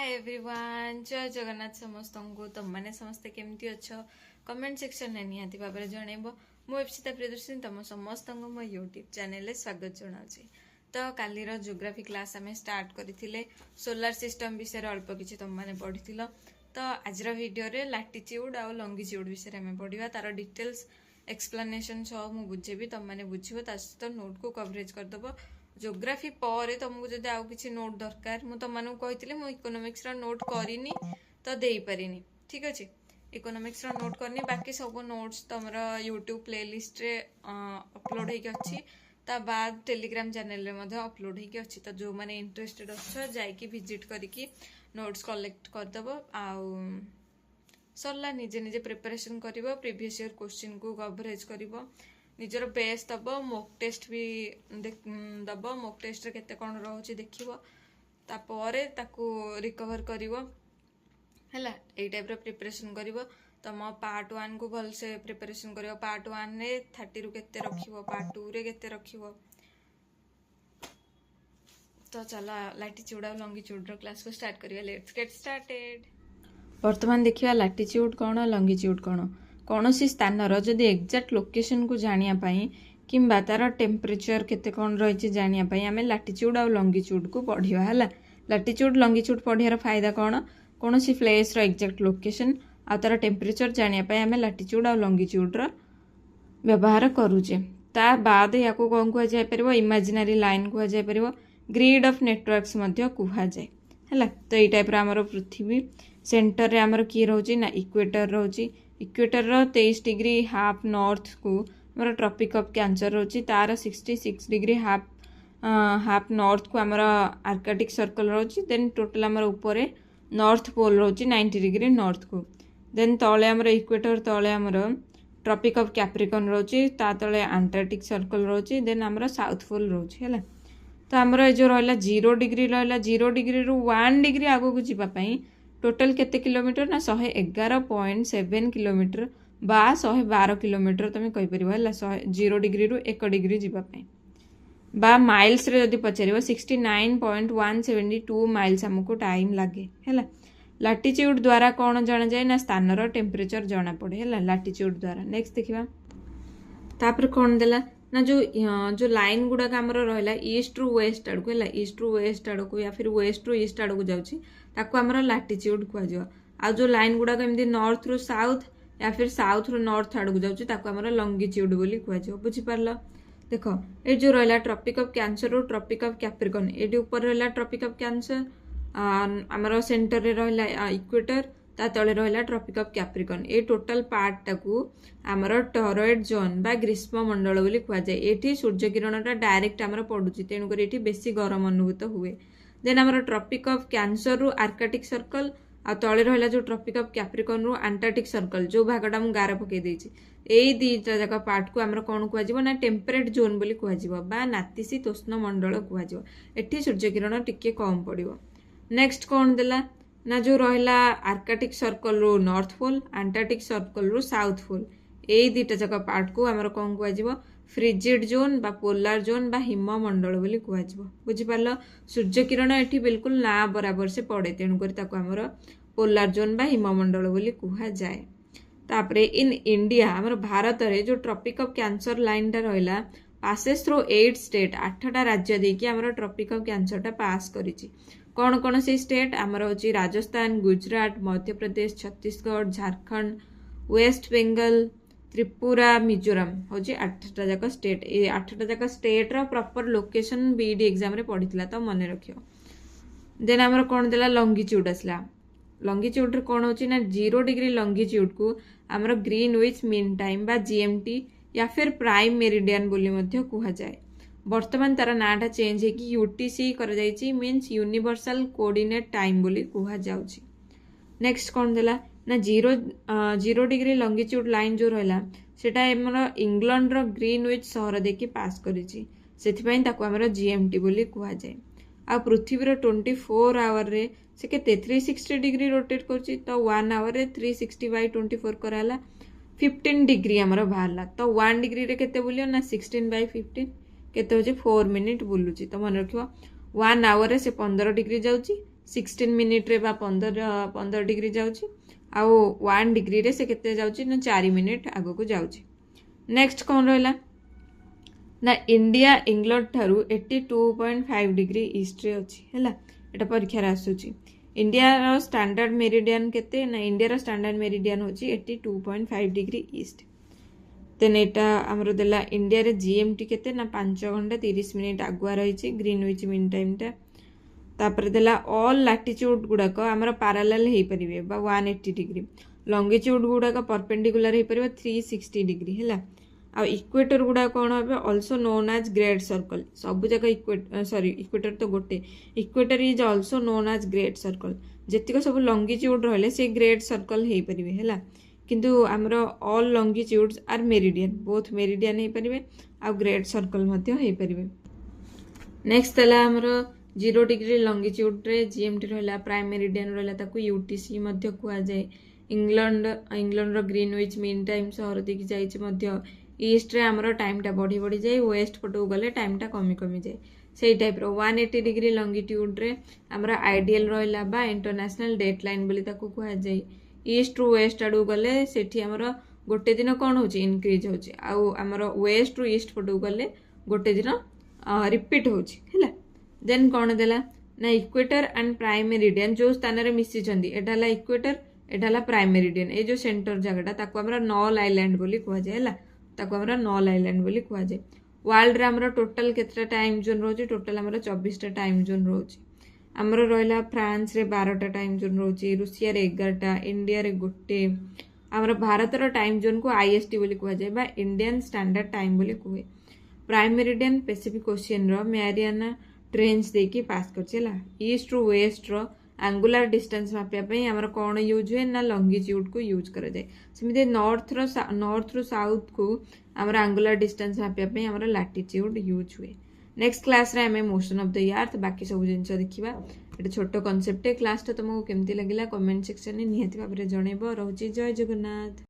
Hi everyone जय जगन्नाथ समस्त को तुम मैंने समस्ते केमती अच्छ कमेंट सेक्शन में निहाती भाव में जनइब मु एफसिता प्रियदर्शिनी तुम समस्त को मो यूट्यूब चैनल स्वागत जनाऊँ। तो कालीर जियोग्राफी क्लास आम स्टार्ट करथिले सोलार सिस्टम विषय अल्प किछि तुम मैंने पढ़ी। तो आज वीडियो रे लैटिट्यूड आ लॉन्गिट्यूड विषय आम पढ़ा तार डिटेल्स एक्सप्लेनेशन सह मु बुझेबी तुम मैंने बुझिबो ता सहित नोट को कवरेज करदब। जियोग्राफी पर तुमको जब आउ किसी नोट दरकार मु तुम कही मु इकोनॉमिक्स नोट करनी तो दे पारिनी। ठीक अच्छे इकोनॉमिक्स नोट करनी बाकी सब नोट्स तुम यूट्यूब प्लेलिस्ट रे अपलोड होगी ता बाद टेलीग्राम चैनल रे अपलोड होगी अच्छी। तो जो मैंने इंटरेस्टेड अच्छ जाइकी विजिट करिकी नोट्स कलेक्ट करदब आउ सरला निजे निजे प्रिपरेशन कर प्रीवियस ईयर क्वेश्चन को कवरेज कर निजर बेस्ट दब मॉक टेस्ट भी दब मॉक टेस्ट केते कौन रोचे देखिबो तापर ताकू रिकवर करिवो हैला एई टाइप रो प्रिपरेशन करिवो। तम पार्ट 1 को भल से प्रिपरेशन करिवो पार्ट 1 रे 30 रु केते रखिवो पार्ट 2 रे केते रखिवो। तो चला लैटिट्यूड और लॉन्गिट्यूड रो क्लास को स्टार्ट करिया। Let's get started. वर्तमान देखिया लैटिट्यूड कौन लॉन्गिट्यूड कौन सी स्थानर जदि एक्जाक्ट लोकेशन को जानियापाई किंबा तार टेम्परेचर केते कौन रही जानियापाई आमे लैटिट्यूड और लॉन्गिट्यूड को पढ़िया है। लैटिट्यूड लॉन्गिट्यूड पढ़ियार फायदा कौन सी प्लेस रो एक्जाक्ट लोकेशन आ तार टेम्परेचर जानियापाई आमे लैटिट्यूड और लॉन्गिट्यूड रो व्यवहार करूचे। ता बाद या को कौन कुआ जाय परबो इमेजिनरी लाइन कुआ जाय परबो ग्रिड ऑफ नेटवर्क्स मध्य कुआ जाय हैला। तो एई टाइप रो हमर पृथ्वी सेंटर रे हमर की रहउची ना इक्वेटर रहउची। इक्वेटर 23 डिग्री हाफ नॉर्थ को हमारा ट्रॉपिक ऑफ कैंसर रोची तार 66 डिग्री हाफ नॉर्थ को हमारा आर्कटिक सर्कल रोची। देन टोटल हमार ऊपर नॉर्थ पोल रोची 90 डिग्री नॉर्थ को। देन तले हमारा इक्वेटर तले हमारा ट्रॉपिक ऑफ कैप्रिकॉर्न रोची ता तले अंटार्कटिक सर्कल रोची। देन हमारा साउथ पोल रोची हैला। तो हमारा जो रहला 0 डिग्री रहला 0 डिग्री रु 1 डिग्री आगो को जीवा पई टोटल केते किलोमीटर ना 111.7 किलोमीटर बा 112 किलोमीटर तुम कहीपर है 0 डिग्री रु 1 डिग्री जीवाई बा माइल्स रे जदि पचार 69.172 माइल्स आमको टाइम लगे है। लैटिट्यूड द्वारा कौन जाना जाए ना स्थानर टेम्परेचर जना पड़े है लैटिट्यूड द्वारा। नेक्स्ट देखा तापर कौन देला ना जो लाइन गुड़ाक आमर रहा ईस्ट रु वेस्ट आड़ को है ईस्ट रु वेस्ट आड़ को या फिर वेस्ट रु ईस्ट आड़ को जाऊँगी ताको आमर लैटिट्यूड कहजिव। आ जो लाइन गुड़ाक एमती नॉर्थ रु साउथ या फिर साउथ रु नॉर्थ आड़ को जाऊँगी ताको आमर लॉन्गिट्यूड बोली कहजिव। बुझिपारल देख ये जो रहा ट्रॉपिक ऑफ कैंसर रु ट्रॉपिक ऑफ कैप्रिकॉर्न ये ऊपर रहा ट्रॉपिक ऑफ कैंसर आमर सेंटर रे रहा इक्वेटर ता तले रहा ट्रॉपिक ऑफ कैप्रिकॉर्न ये टोटल पार्ट टाकू आमर टॉरॉइड जोन बा ग्रीष्म मंडल बोली कहुए। ये सूर्य किरणटा डायरेक्ट आमर पड़ुची तेणुकर ये बेसी गरम अनुभूत हुए। देन आमर ट्रॉपिक ऑफ कैंसर रु आर्कटिक सर्कल आ तले रहा जो ट्रॉपिक ऑफ कैप्रिकॉर्न रु अंटार्कटिक सर्कल जो भागटा मुझे गार पकई देछि एई दीटा जाक पार्ट को आमर कौन कहजिवो ना टेम्परेट जोन बोली कहजिवो बा नातिशीतोष्ण मंडल कहजिवो। एठी सूर्य किरण टिके कम पड़िवो। नेक्स्ट कौन देला ना जो रहा आर्कटिक सर्कल रु नॉर्थ पोल अंटार्कटिक सर्कल रु साउथ पोल यही दीटा जाक पार्ट को आमर कौन कहजिवो फ्रिजिड जोन बा पोलार जोन बा हिम मंडल बोली कहजिवो। बुझिपारल सूर्य किरण एठी बिल्कुल ना बराबर से पड़े तेणुकर ताको आमर पोलार जोन बा हिम मंडल बोली कहा जाए। तापरे इन इंडिया आमर भारत रे जो ट्रॉपिक ऑफ कैंसर लाइन टा रहिला पासेस थ्रू 8 स्टेट 8टा राज्य देकी आमर ट्रॉपिक ऑफ कैंसर टा पास करिछि। कौन कौन से स्टेट आमर होची राजस्थान गुजरात मध्य प्रदेश छत्तीसगढ़ झारखंड वेस्ट बेंगल त्रिपुरा मिजोराम होची 8टा जाक स्टेट। ये 8टा जाक स्टेट रो प्रॉपर लोकेशन बीडी एग्जाम रे पढ़िथिला तो मन रखियो। देन आमर कौन देला लॉन्गिट्यूड आसला। लॉन्गिट्यूड रे कौन होची ना 0 डिग्री लॉन्गिट्यूड को आमर ग्रीनविच मीन टाइम बा जीएमटी या फिर प्राइम मेरिडियन बोली मध्य कहा जाए। वर्तमान तार नाटा चेंज है कि यूटीसी कर जाइछि मीन्स यूनिवर्सल कोऑर्डिनेट टाइम बोली कहा जाउछि। नेक्स्ट कौन देला ना 0 डिग्री लॉन्गिट्यूड लाइन जो रहला सेटा हमर इंग्लैंड रो ग्रीनविच शहर देखि पास करिछि सेथिपई ताको हमर जीएमटी बोली कहा जाए। आ पृथ्वी रो 24 आवर रे से केते 360 डिग्री रोटेट करछि तो 1 आवर रे 360/24 कराला 15 डिग्री हमर बाहरला। तो 1 डिग्री रे केते बोलियो ना 16/15 केते होचे 4 मिनिट बुलुची। तो मन रखियो 1 आवर रे से 15 डिग्री जाउची 16 ମିନିଟ୍ରେ ବା 15 ଡିଗ୍ରୀ ଯାଉଛି ଆଉ 1 ଡିଗ୍ରୀରେ ସେ କେତେ ଯାଉଛି ନା 4 ମିନିଟ୍ ଆଗକୁ ଯାଉଛି। ନେକ୍ସଟ କ'ଣ ରହିଲା ନା ଇଣ୍ଡିଆ ଇଂଲଣ୍ଡ ଠାରୁ 82.5 ଡିଗ୍ରୀ ଇଷ୍ଟରେ ଅଛି ହେଲା। ଏଟା ପରୀକ୍ଷାରେ ଆସୁଛି। ଇଣ୍ଡିଆର ଷ୍ଟାଣ୍ଡାର୍ଡ ମେରିଡିଆନ୍ କେତେ ନା ଇଣ୍ଡିଆର ଷ୍ଟାଣ୍ଡାର୍ଡ ମେରିଡିଆନ୍ ହେଉଛି 82.5 ଡିଗ୍ରୀ ଇଷ୍ଟ। ଦେନ୍ ଏଇଟା ଆମର ଦେଲା ଇଣ୍ଡିଆରେ GMT କେତେ ନା 5 ଘଣ୍ଟା 30 ମିନିଟ୍ ଆଗୁଆ ରହିଛି ଗ୍ରୀନୱିଚ୍ ମିନ୍ ଟାଇମ୍ଟା। ତାପରେ ଦେଲା ଅଲ୍ ଲାଟିଚ୍ୟୁଡ୍ ଗୁଡ଼ାକ ଆମର ପାରାଲାଲ୍ ହେଇପାରିବେ ବା 180 ଡିଗ୍ରୀ, ଲଙ୍ଗିଚ୍ୟୁଡ୍ ଗୁଡ଼ାକ ପରପେଣ୍ଡିକୁଲାର ହେଇପାରିବ 360 ଡିଗ୍ରୀ ହେଲା। ଆଉ ଇକ୍ୱେଟର ଗୁଡ଼ାକ କ'ଣ হবে also known as great circle. ସବୁ ଯାକ ଇକ୍ୱେଟର ତ ଗୋଟେ, equator is also known as great circle. ଯେତିକ ସବୁ ଲଙ୍ଗିଚ୍ୟୁଡ୍ ରହିଲେ ସେ ଗ୍ରେଟ୍ ସର୍କଲ୍ ହେଇପାରିବେ ହେଲା। କିନ୍ତୁ ଆମର ଅଲ୍ ଲଙ୍ଗିଚ୍ୟୁଡ୍ସ ଆର୍ ମେରିଡିଆନ୍, ବୋଥ୍ ମେରିଡିଆନ୍ ହେଇପାରିବେ ଆଉ ଗ୍ରେଟ୍ ସର୍କଲ୍ ମଧ୍ୟ ହେଇପାରିବେ। ନେକ୍ସଟ ହେଲା ଆମର 0 ଡିଗ୍ରୀ ଲଙ୍ଗିଚ୍ୟୁଡ୍ରେ GMT ରହିଲା, ପ୍ରାଇମ୍ ମେରିଡିଆନ୍ ରହିଲା, ତାକୁ UTC ମଧ୍ୟ କୁହାଯାଏ। ଇଂଲଣ୍ଡର ଗ୍ରୀନୱିଚ୍ ମିନ୍ ଟାଇମ୍ ସହର ଦେଇକି ଯାଇଛି ମଧ୍ୟ। ଇଷ୍ଟରେ ଆମର ଟାଇମ୍ଟା ବଢ଼ି ବଢ଼ିଯାଏ, ୱେଷ୍ଟ ପଟକୁ ଗଲେ ଟାଇମ୍ଟା କମି କମିଯାଏ। ସେଇ ଟାଇପ୍ର 180 ଡିଗ୍ରୀ ଲଙ୍ଗିଟ୍ୟୁଡ୍ରେ ଆମର ଆଇଡିଆଲ୍ ରହିଲା ବା ଇଣ୍ଟରନ୍ୟାସନାଲ୍ ଡେଟ୍ ଲାଇନ୍ ବୋଲି ତାକୁ କୁହାଯାଏ। ଇଷ୍ଟରୁ ୱେଷ୍ଟ ଆଡ଼କୁ ଗଲେ ସେଠି ଆମର ଗୋଟେ ଦିନ କ'ଣ ହେଉଛି ଇନକ୍ରିଜ୍ ହେଉଛି, ଆଉ ଆମର ୱେଷ୍ଟରୁ ଇଷ୍ଟ ପଟକୁ ଗଲେ ଗୋଟେ ଦିନ ରିପିଟ୍ ହେଉଛି ହେଲା। ଦେନ୍ କ'ଣ ଦେଲା ନା ଇକ୍ୱେଟର ଆଣ୍ଡ ପ୍ରାଇମ୍ ମେରିଡିଆନ୍ ଯେଉଁ ସ୍ଥାନରେ ମିଶିଛନ୍ତି, ଏଟା ହେଲା ଇକ୍ୱେଟର, ଏଟା ହେଲା ପ୍ରାଇମ୍ ମେରିଡିଆନ୍। ଏଇ ଯେଉଁ ସେଣ୍ଟର ଜାଗାଟା ତାକୁ ଆମର ନଲ୍ ଆଇଲ୍ୟାଣ୍ଡ ବୋଲି କୁହାଯାଏ ହେଲା, ତାକୁ ଆମର ନଲ୍ ଆଇଲ୍ୟାଣ୍ଡ ବୋଲି କୁହାଯାଏ। ୱାର୍ଲଡରେ ଆମର ଟୋଟାଲ କେତେଟା ଟାଇମ୍ ଜୋନ୍ ରହୁଛି, ଟୋଟାଲ ଆମର 24ଟା ଟାଇମ୍ ଜୋନ୍ ରହୁଛି। ଆମର ରହିଲା ଫ୍ରାନ୍ସରେ 12ଟା ଟାଇମ୍ ଜୋନ୍ ରହୁଛି, ରୁଷିଆରେ 11ଟା, ଇଣ୍ଡିଆରେ 1। ଆମର ଭାରତର ଟାଇମ୍ ଜୋନ୍କୁ IST ବୋଲି କୁହାଯାଏ ବା ଇଣ୍ଡିଆନ୍ ଷ୍ଟାଣ୍ଡାର୍ଡ ଟାଇମ୍ ବୋଲି କୁହେ। ପ୍ରାଇମ୍ ମେରିଡିଆନ୍ ପେସିଫିକ୍ ଓସିଆନର ମ୍ୟାରିଆନା ଟ୍ରେଞ୍ଜ ଦେଇକି ପାସ୍ କରିଛି ହେଲା। ଇଷ୍ଟରୁ ୱେଷ୍ଟର ଆଙ୍ଗୁଲାର ଡିଷ୍ଟାନ୍ସ ମାପିବା ପାଇଁ ଆମର କ'ଣ ୟୁଜ୍ ହୁଏ ନା ଲଙ୍ଗିଚ୍ୟୁଡ୍କୁ ୟୁଜ୍ କରାଯାଏ। ସେମିତି ନର୍ଥରୁ ସାଉଥ୍କୁ ଆମର ଆଙ୍ଗୁଲାର ଡିଷ୍ଟାନ୍ସ ମାପିବା ପାଇଁ ଆମର ଲାଟିଚ୍ୟୁଡ୍ ୟୁଜ୍ ହୁଏ। ନେକ୍ସଟ କ୍ଲାସ୍ରେ ଆମେ ମୋସନ୍ ଅଫ୍ ଦ ଆର୍ଥ ବାକି ସବୁ ଜିନିଷ ଦେଖିବା। ଏଟା ଛୋଟ କନସେପ୍ଟ। କ୍ଲାସ୍ଟା ତୁମକୁ କେମିତି ଲାଗିଲା କମେଣ୍ଟ ସେକ୍ସନରେ ନିହାତି ଭାବରେ ଜଣେଇବ। ରହୁଛି, ଜୟ ଜଗନ୍ନାଥ।